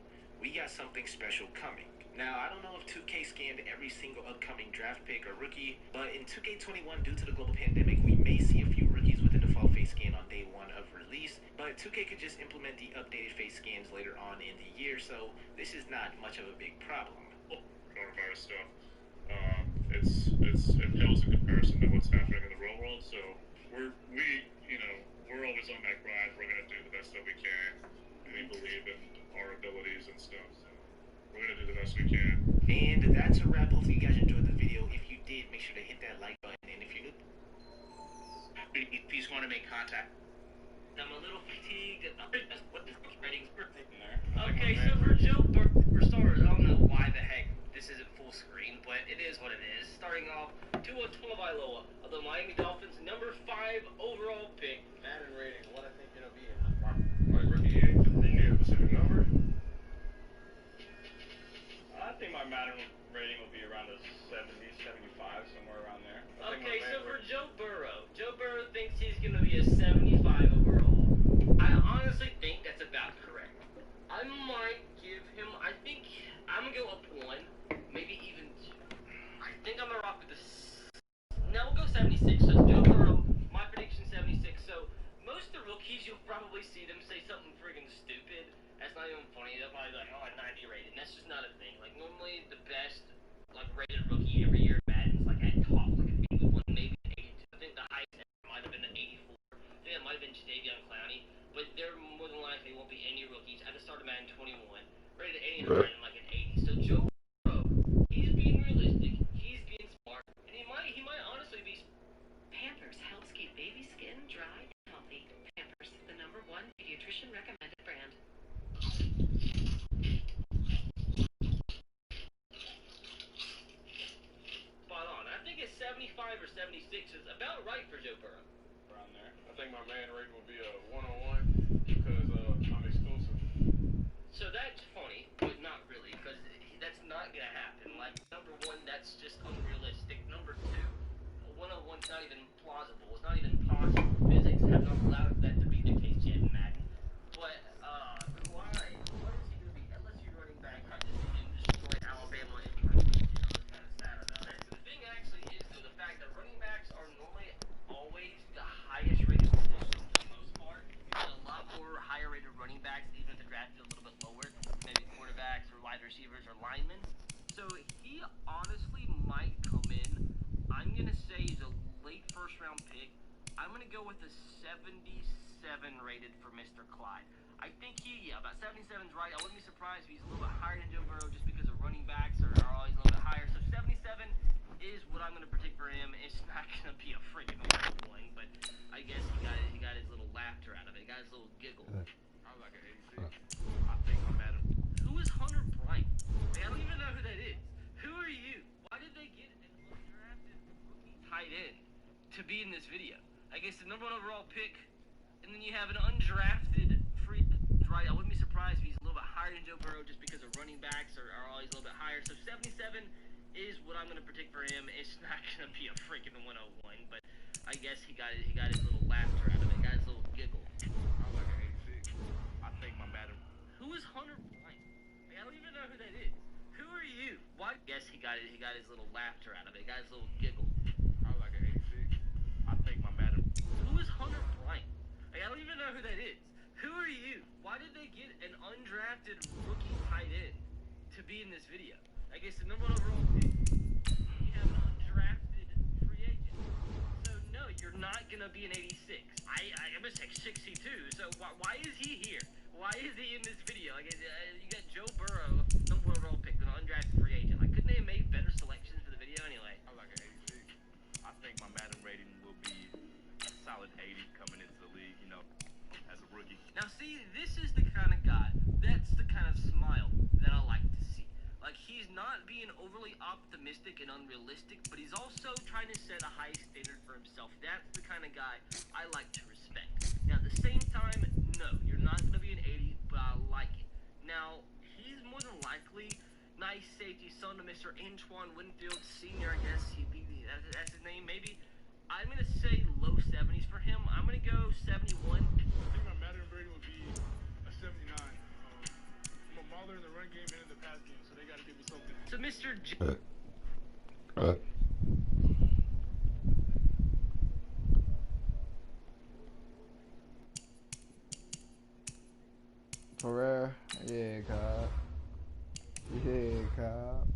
We got something special coming. Now, I don't know if 2K scanned every single upcoming draft pick or rookie, but in 2K21, due to the global pandemic, we may see a few rookies with a default face scan on day one of release, but 2K could just implement the updated face scans later on in the year, so this is not much of a big problem. Coronavirus stuff. It pales in comparison to what's happening in the real world. So we're always on that grind. We're gonna do the best that we can. We believe in our abilities and stuff. So we're gonna do the best we can. And that's a wrap. Hopefully you guys enjoyed the video. If you did, make sure to hit that like button. And if you just want to make contact. I'm a little fatigued. What the ratings per there? Okay, so for Joe Burrow, for starters, I don't know why the heck this isn't full screen, but it is what it is. Starting off, Tua Tagovailoa of the Miami Dolphins, number 5 overall pick. Madden rating, what I think it'll be. My rookie year, a specific number. I think my Madden rating will be around a 70, 75, somewhere around there. Okay, so for Joe Burrow thinks he's going to be a 75 overall. I honestly think that's about correct. I might give him, I think, I'm going to go up 1, maybe even 2. I think I'm going to rock with this. Now we'll go 76. So Joe Burrow, my prediction 76. So most of the rookies, you'll probably see them say something friggin' stupid. That's not even funny. They'll probably be like, oh, a 90 rated. That's just not a thing. Like, normally the best, like, rated rookie every year, Madden's, like, at top, like, an 81, maybe an 82. I think the highest ever might have been an 84. I think it might have been Jadavion Clowney. But there more than likely won't be any rookies at the start of Madden 21 rated any higher than, like, an 80. So Joe Burrow, he's being realistic. He's being smart. And he might honestly be... Pampers helps keep baby skin dry and healthy. Pampers, the #1 pediatrician recommended brand. Spot on. I think it's 75 or 76 is about right for Joe Burrow. Around there. I think my man rating will be a 1-on-1 because I'm exclusive. So that's funny, but not really, because that's not going to happen. Like, #1, that's just unrealistic. #2, 101's not even plausible. It's not even possible. Physics have not allowed that to be the case yet in Madden. But, why? What is he going to be? LSU running back. I just see him destroy Alabama. It's kind of sad about it. The thing actually is, though, the fact that running backs are normally always the highest rated position for the most part. There's a lot more higher rated running backs, even if the draft is a little bit lower. Maybe quarterbacks or wide receivers or linemen. So he honestly might come in. I'm going to say he's a late first round pick, I'm going to go with a 77 rated for Mr. Clyde. I think about 77's right. I wouldn't be surprised if he's a little bit higher than Joe Burrow just because of running backs are always a little bit higher. So 77 is what I'm going to predict for him. It's not going to be a freaking one, but I guess he got his little laughter out of it. He got his little giggle. I was like an 86. I think I'm at him. Who is Hunter Bryant? I don't even know who that is. Who are you? Why did they get an undrafted rookie tight end to be in this video? I guess the number 1 overall pick, and then you have an undrafted free right. I wouldn't be surprised if he's a little bit higher than Joe Burrow just because of running backs are always a little bit higher. So 77 is what I'm going to predict for him. It's not going to be a freaking 101, but I guess he got his little laughter out of it. Got his little giggle. I was like an 86. I think I'm at him. Who is Hunter Bryant? I don't even know who that is. Who are you? Why? I guess he got his little laughter out of it. Got his little giggle. I was like an 86. I think I'm at him. Who is Hunter Bryant? I don't even know who that is. Who are you? Why did they get an undrafted rookie tight end to be in this video? I guess the number 1 overall pick, you have an undrafted free agent. So no, you're not gonna be an 86. I'm gonna say 62. So why is he here? Why is he in this video? Like you got Joe Burrow, number 1 overall pick, an undrafted free agent. Like couldn't they have made better selections for the video anyway? I was like an 86. I think my Madden rating will be a solid 80 coming into the league, as a rookie. Now see, this is the kind of guy, that's the kind of smile that I like to see. Like he's not being overly optimistic and unrealistic, but he's also trying to set a high standard for himself. That's the kind of guy I like to respect. Now at the same time, no, you're not going to be an 80, but I like it. Now, he's more than likely nice safety, son of Mr. Antoine Winfield Sr., I guess that's his name, maybe. I'm going to say low 70s for him. I'm going to go 71. I think my Madden rating would be a 79. I'm a mauler in the run game and in the pass game, so they got to give me something. So Mr. For real? Yeah, Cobb. Yeah, Cobb.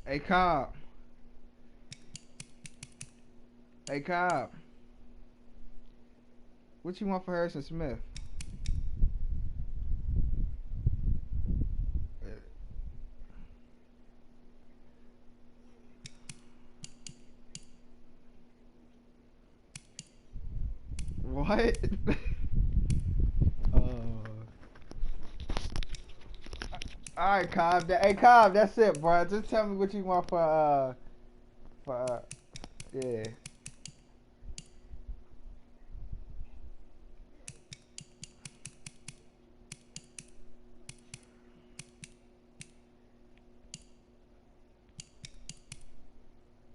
Hey, Cobb. Hey, Cobb. What you want for Harrison Smith? What? Alright, Cobb. Hey, Cobb, that's it, bro. Just tell me what you want for, yeah.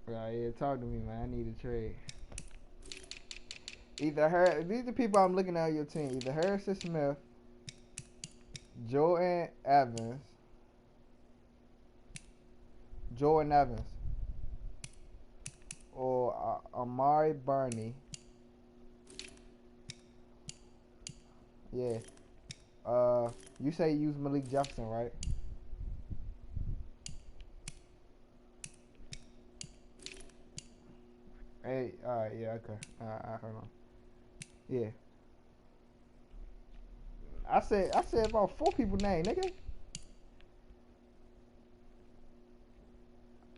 Right, yeah, talk to me, man. I need a trade. Either these are the people I'm looking at on your team. Either Harrison Smith, Jordan Evans, or Amari Barney, Yeah. You say you use Malik Jefferson, right? Hey, alright, yeah, okay. Hold on. Yeah. I said about 4 people name, nigga.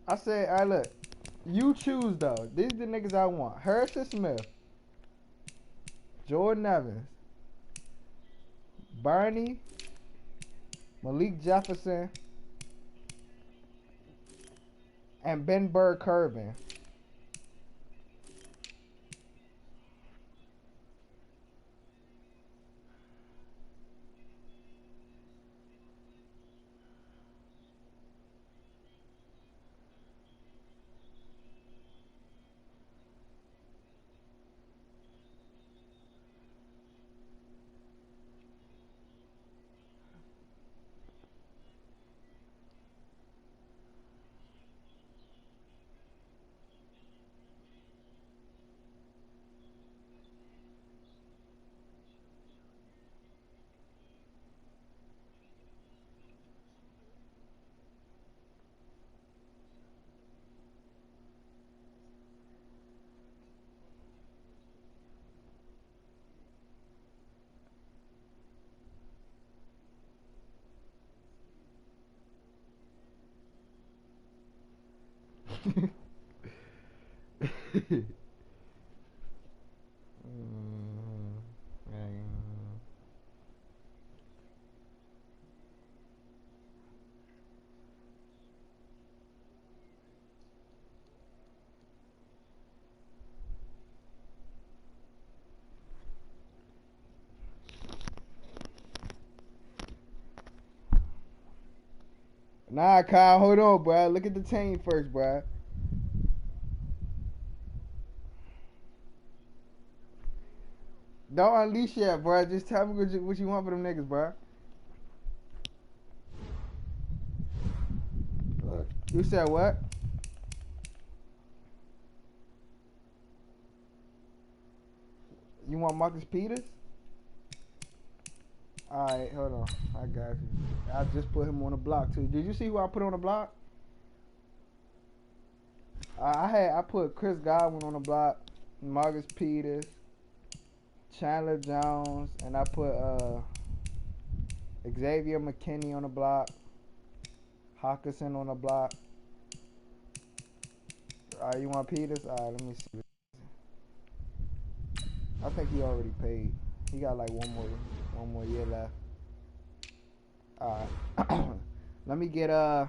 I said, alright, look. You choose though. These the niggas I want. Harrison Smith, Jordan Evans, Bernie, Malik Jefferson, and Ben Burr-Kirby. Nah, Kyle, hold on, bro. Look at the team first, bro. Don't unleash yet, bro. Just tell me what you want for them niggas, bro. You said what? You want Marcus Peters? Alright, hold on. I got you. I just put him on the block too. Did you see who I put on the block? I put Chris Godwin on the block, Marcus Peters, Chandler Jones, and I put Xavier McKinney on the block, Hawkinson on the block. You want Peters? Alright, let me see. I think he already paid. He got like one more year left. Alright. Let me get let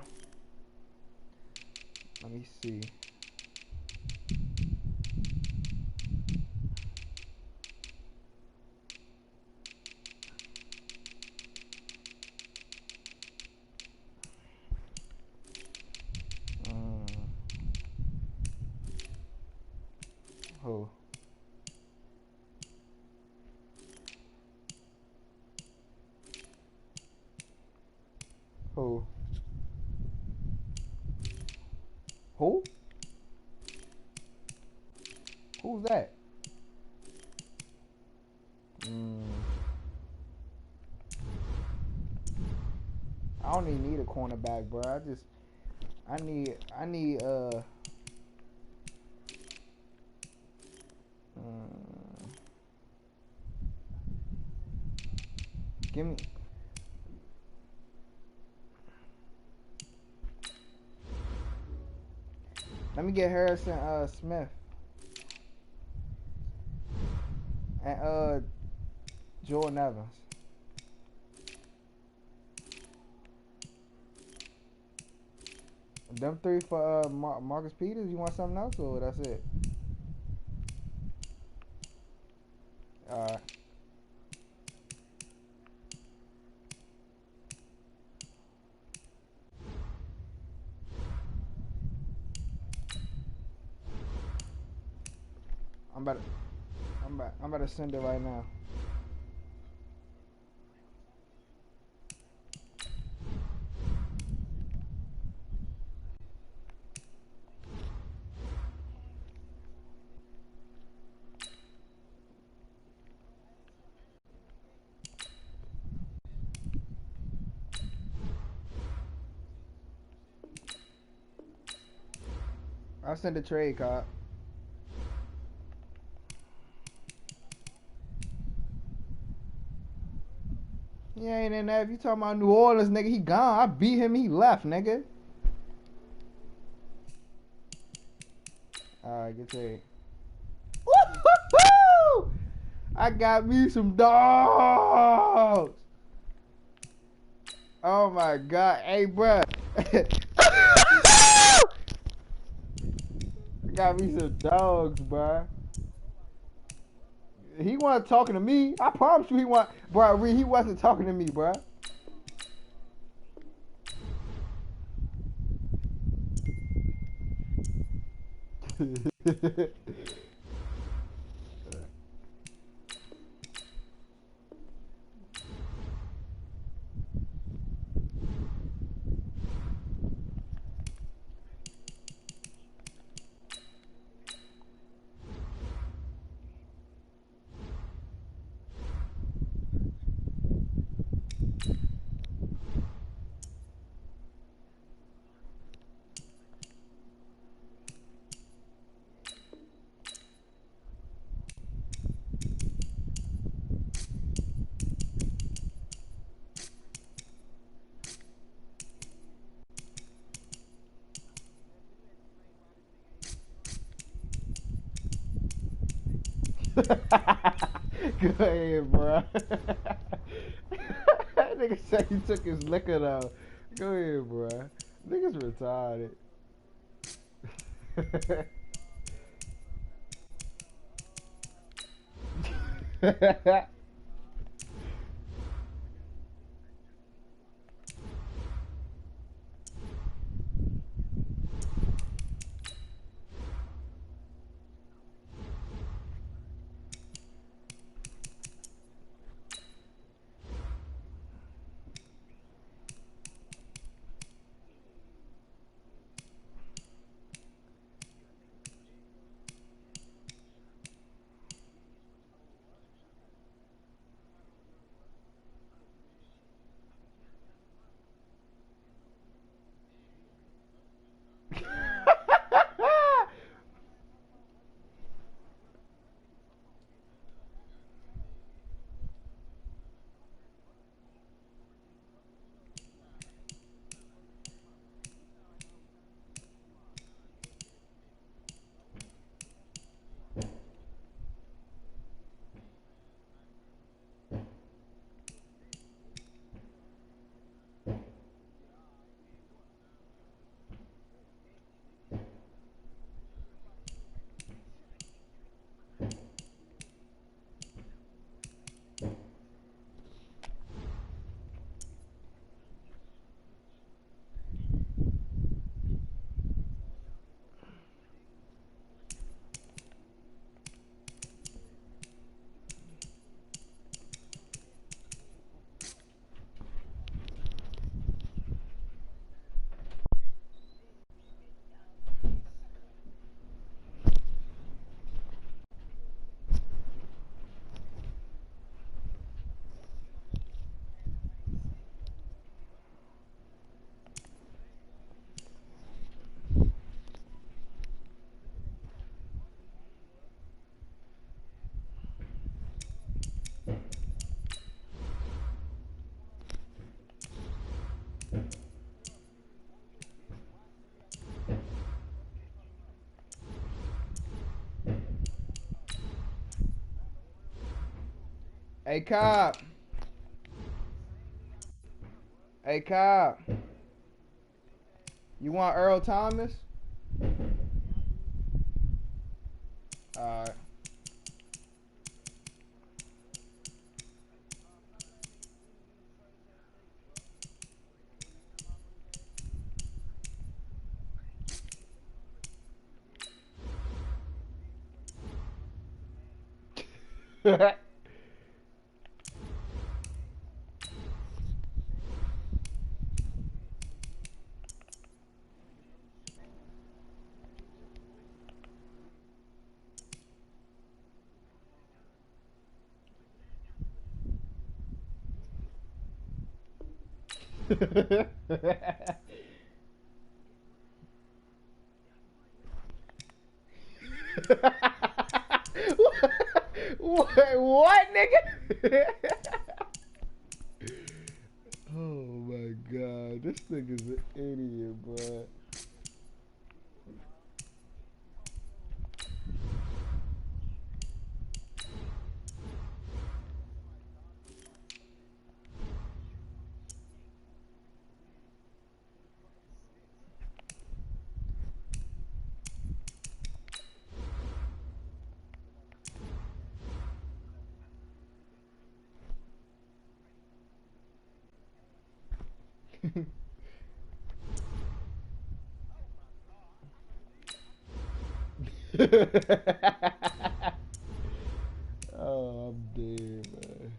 me see. Who? Who? Who? Who's that? I don't even need a cornerback, bro. I need give me let me get Harrison Smith and Jordan Evans. Them 3 for Marcus Peters. You want something else or that's it? Alright. I'm about to send it right now. I sent a trade cop. He ain't in that. If you talking about New Orleans, nigga, he gone. I beat him. He left, nigga. All right, good trade. Woo-hoo-hoo! I got me some dogs. Oh my God, hey, bruh. Got me some dogs, bruh. He wasn't talking to me. I promise you, he wasn't talking to me, bruh. Go ahead, bro. That nigga said he took his liquor though. Go ahead, bro. Niggas retarded. Hey, cop. Hey, cop. You want Earl Thomas? Alright. What, nigga? Oh my god, this nigga's an idiot, bro. Oh, I'm dead, man.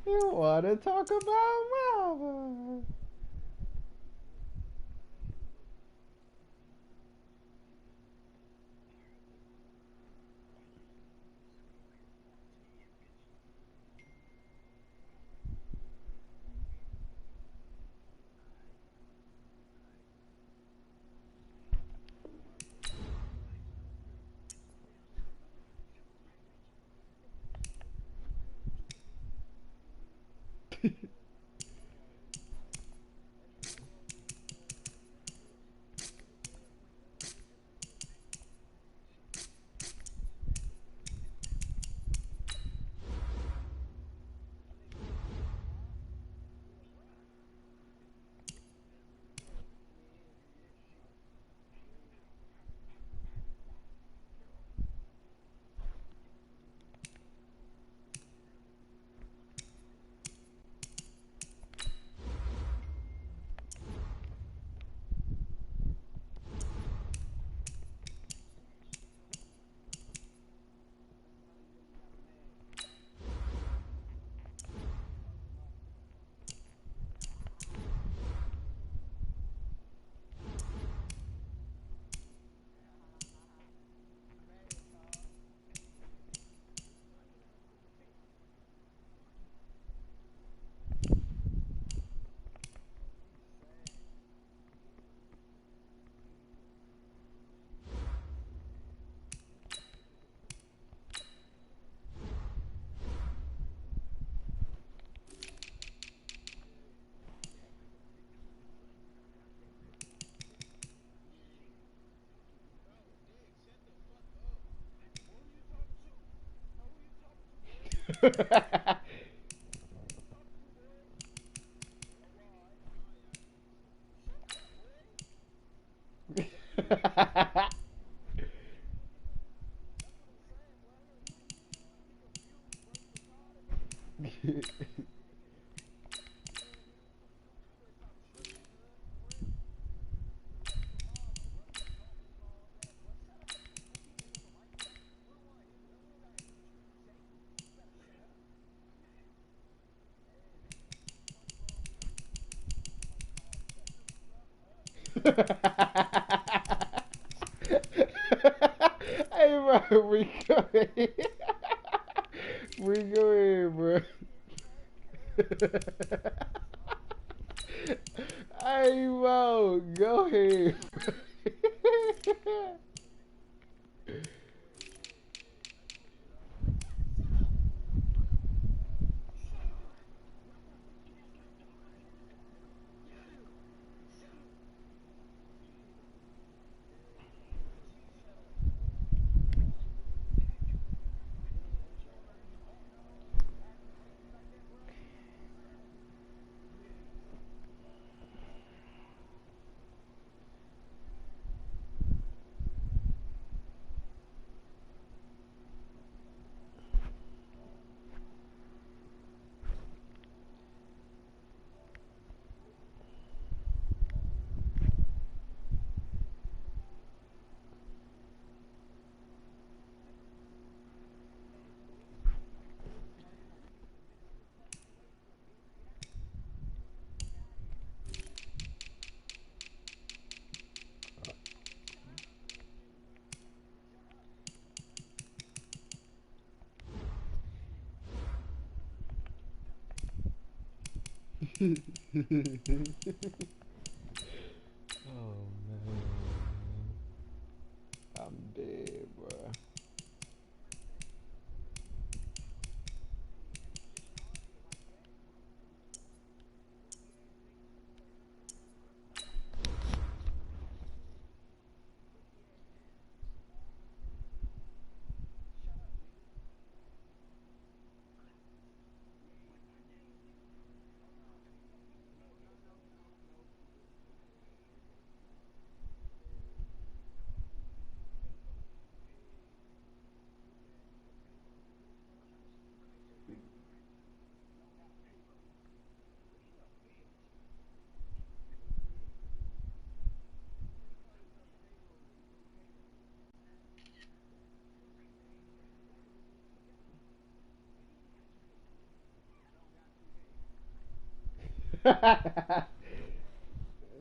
You wanna talk about mama? Hey, bro, we go ahead. We go ahead, bro. Hey, bro, go ahead. Oh man, I'm dead, bro.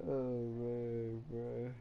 Oh man, bro.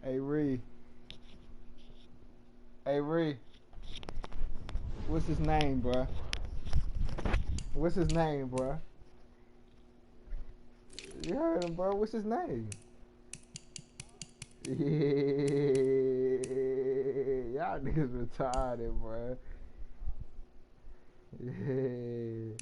Hey Ree. Hey Ree. What's his name, bro? What's his name, bro? You heard him, bro. What's his name? Yeah, y'all niggas retarded, bro. Yeah.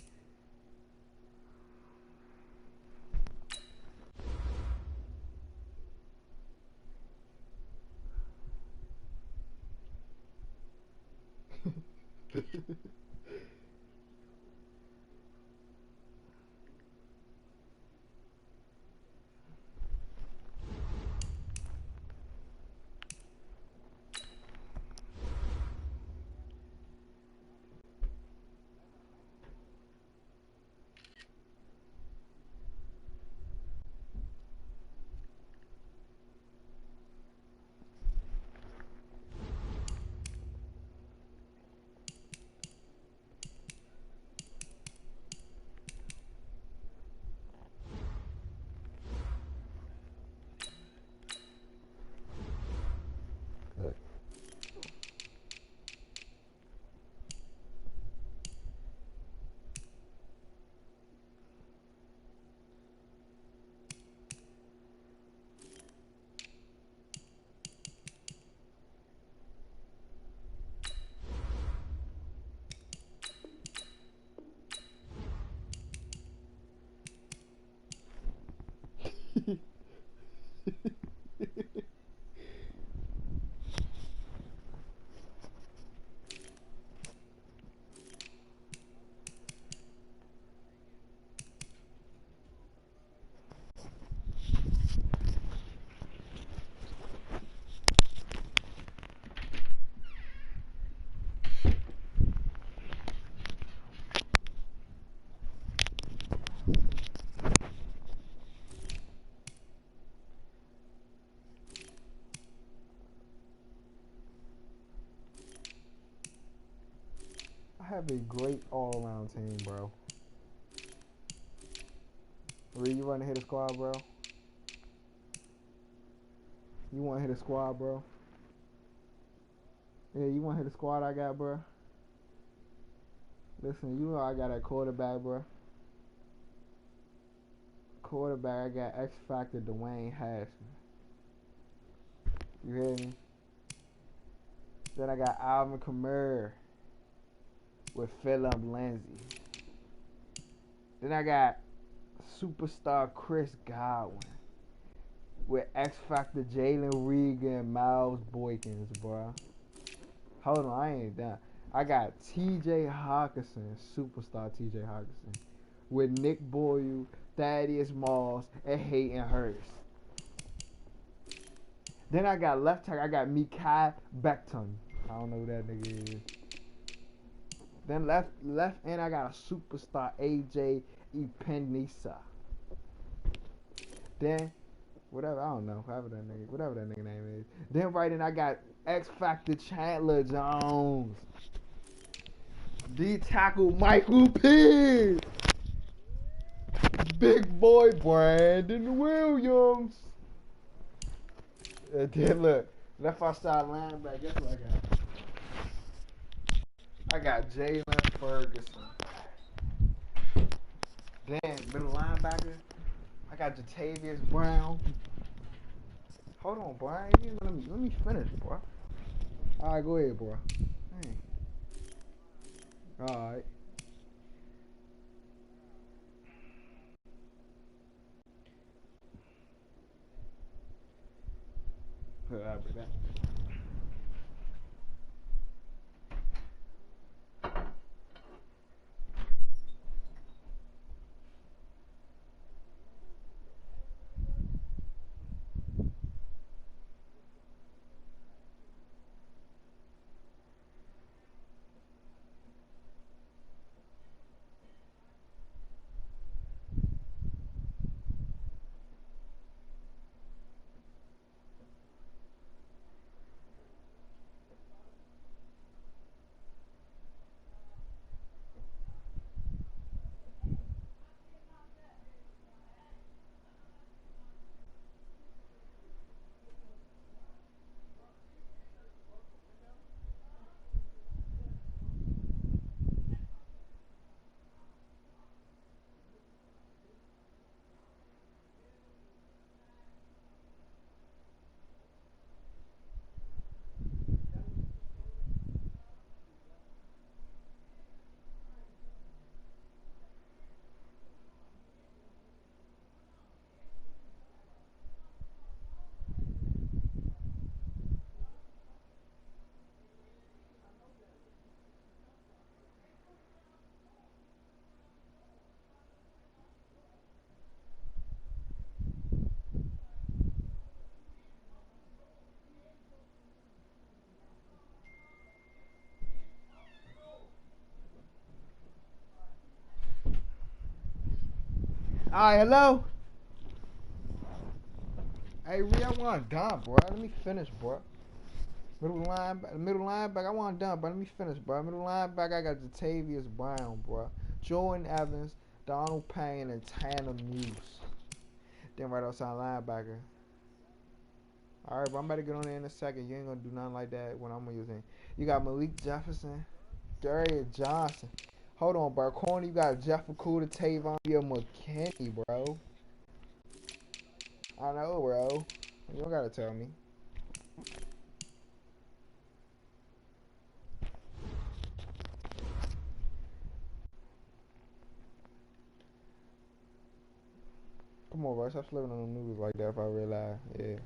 That'd be a great all-around team, bro. Reed, you want to hit a squad, bro? You want to hit a squad, bro? Yeah, you want to hit a squad I got, bro? Listen, you know I got a quarterback, bro. Quarterback, I got X Factor Dwayne Haskins. You hear me? Then I got Alvin Kamara with Phillip Lindsay. Then I got superstar Chris Godwin with X Factor Jalen Reagor and Miles Boykins, bro. Hold on, I ain't done. I got T.J. Hawkinson, superstar T.J. Hawkinson, with Nick Boyle, Thaddeus Moss, and Hayden Hurst. Then I got left tackle. I got Mekhi Becton. I don't know who that nigga is. Then left end, I got a superstar A.J. Epinesa. Then whatever, I don't know, whatever that nigga name is. Then right in, I got X Factor Chandler Jones. D tackle Michael P. Big boy Brandon Williams. And then look, left outside linebacker. Guess what I got Jalen Ferguson. Then middle linebacker, I got Jatavius Brown. Hold on, Brian. Let me finish, bro. All right, go ahead, bro. Dang. All right. All right, hello. Hey, Ree, I want to dunk, bro. Let me finish, bro. Middle linebacker, I want to dunk, bro. Let me finish, bro. Middle linebacker, I got Jatavius Brown, bro. Jordan Evans, Donald Payne, and Tanner Muse. Then right outside linebacker. All right, bro. I'm about to get on there in a second. You ain't gonna do nothing like that when I'm using. You got Malik Jefferson, Darius Johnson. Hold on, bro. Corner, you got Jeff Okuda, Tavon McKinney, bro. I know, bro. You don't gotta tell me. Come on, bro. Stop living on the news like that if I realize. Yeah.